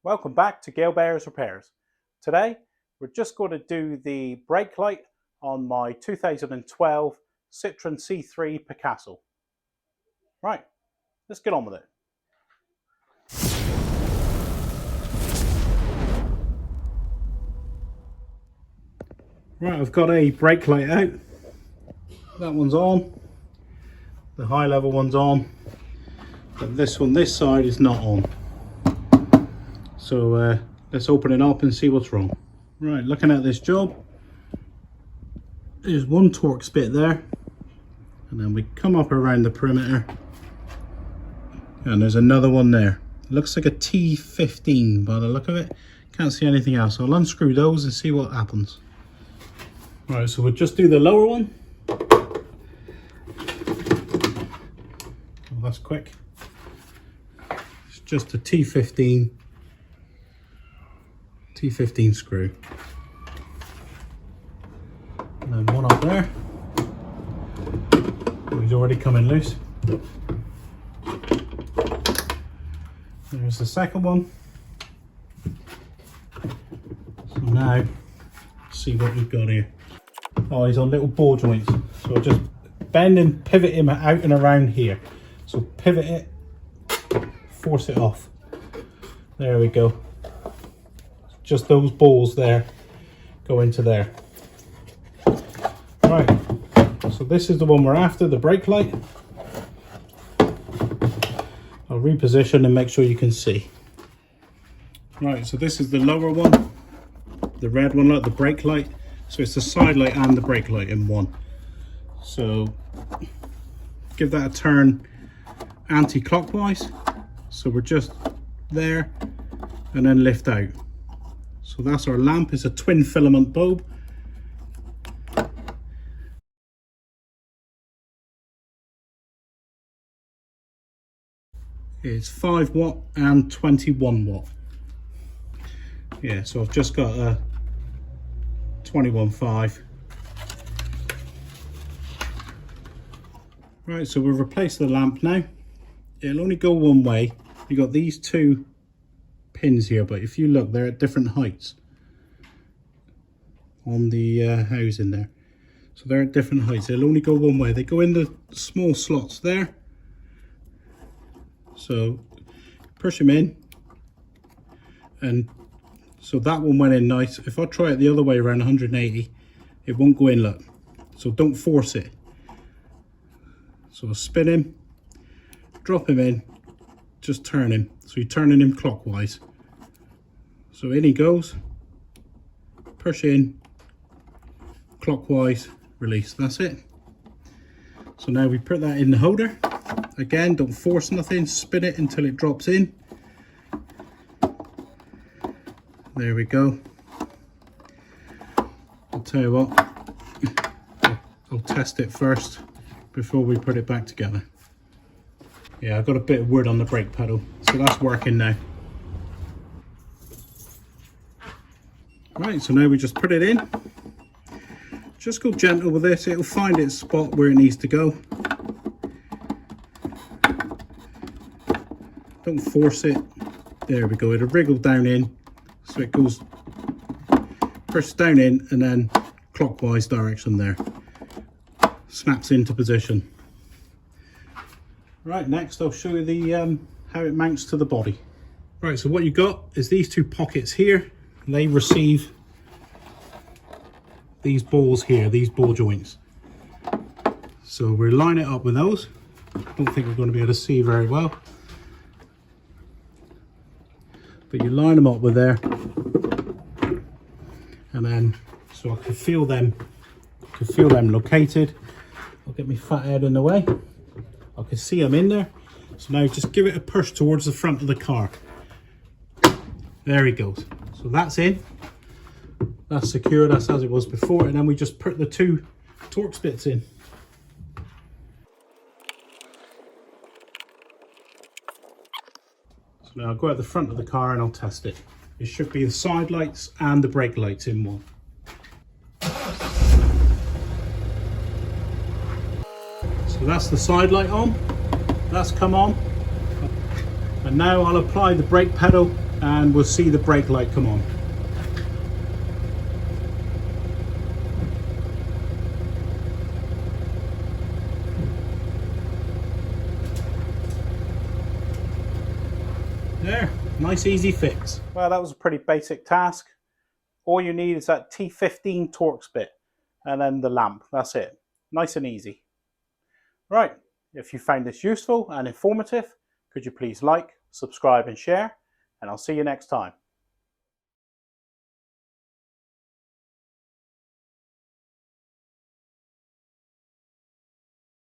Welcome back to Gale Bear's Repairs. Today we're just going to do the brake light on my 2012 Citroen C3 Picasso. Right, let's get on with it. Right, I've got a brake light out. That one's on. The high level one's on. But this one, this side, is not on. So let's open it up and see what's wrong. Right, looking at this job, there's one Torx bit there, and then we come up around the perimeter and there's another one there. It looks like a T15 by the look of it. Can't see anything else. I'll unscrew those and see what happens. Right, so we'll just do the lower one. Oh, that's quick. It's just a T15 screw. And then one up there. He's already coming loose. There's the second one. So now, see what we've got here. Oh, he's on little ball joints. So I'll just bend and pivot him out and around here. So pivot it, force it off. There we go. Just those balls there go into there. Right, so this is the one we're after, the brake light. I'll reposition and make sure you can see. Right, so this is the lower one, the red one, like the brake light. So it's the side light and the brake light in one. So give that a turn anti-clockwise. So we're just there and then lift out. So that's our lamp. It's a twin filament bulb. It's 5 watt and 21 watt. Yeah, so I've just got a 21.5. Right, so we'll replace the lamp now. It'll only go one way. You got these two pins here, but if you look, they're at different heights on the housing there. So they're at different heights. They'll only go one way. They go in the small slots there. So push them in, and so that one went in nice. If I try it the other way around 180, it won't go in, look. So don't force it. So I'll spin him, drop him in, just turn him. So you're turning him clockwise. So in he goes, push in, clockwise, release, that's it. So now we put that in the holder. Again, don't force nothing, spin it until it drops in. There we go. I'll tell you what, I'll test it first before we put it back together. Yeah, I've got a bit of wood on the brake pedal, so that's working now. Right, so now we just put it in. Just go gentle with this, it'll find its spot where it needs to go. Don't force it. There we go, it'll wriggle down in, so it goes, push down in and then clockwise direction there. Snaps into position. Right, next I'll show you the how it mounts to the body. Right, so what you got is these two pockets here. They receive these balls here, these ball joints. So we'll line it up with those. I don't think we're going to be able to see very well. But you line them up with there. And then, so I can feel them located. I'll get my fat head in the way. I can see them in there. So now just give it a push towards the front of the car. There he goes. So that's in. That's secure, that's as it was before. And then we just put the two Torx bits in. So now I'll go at the front of the car and I'll test it. It should be the side lights and the brake lights in one. So that's the side light on. That's come on. And now I'll apply the brake pedal and we'll see the brake light come on. There, nice easy fix. Well, that was a pretty basic task. All you need is that T15 Torx bit and then the lamp. That's it. Nice and easy. Right, if you found this useful and informative, could you please like, subscribe and share, and I'll see you next time.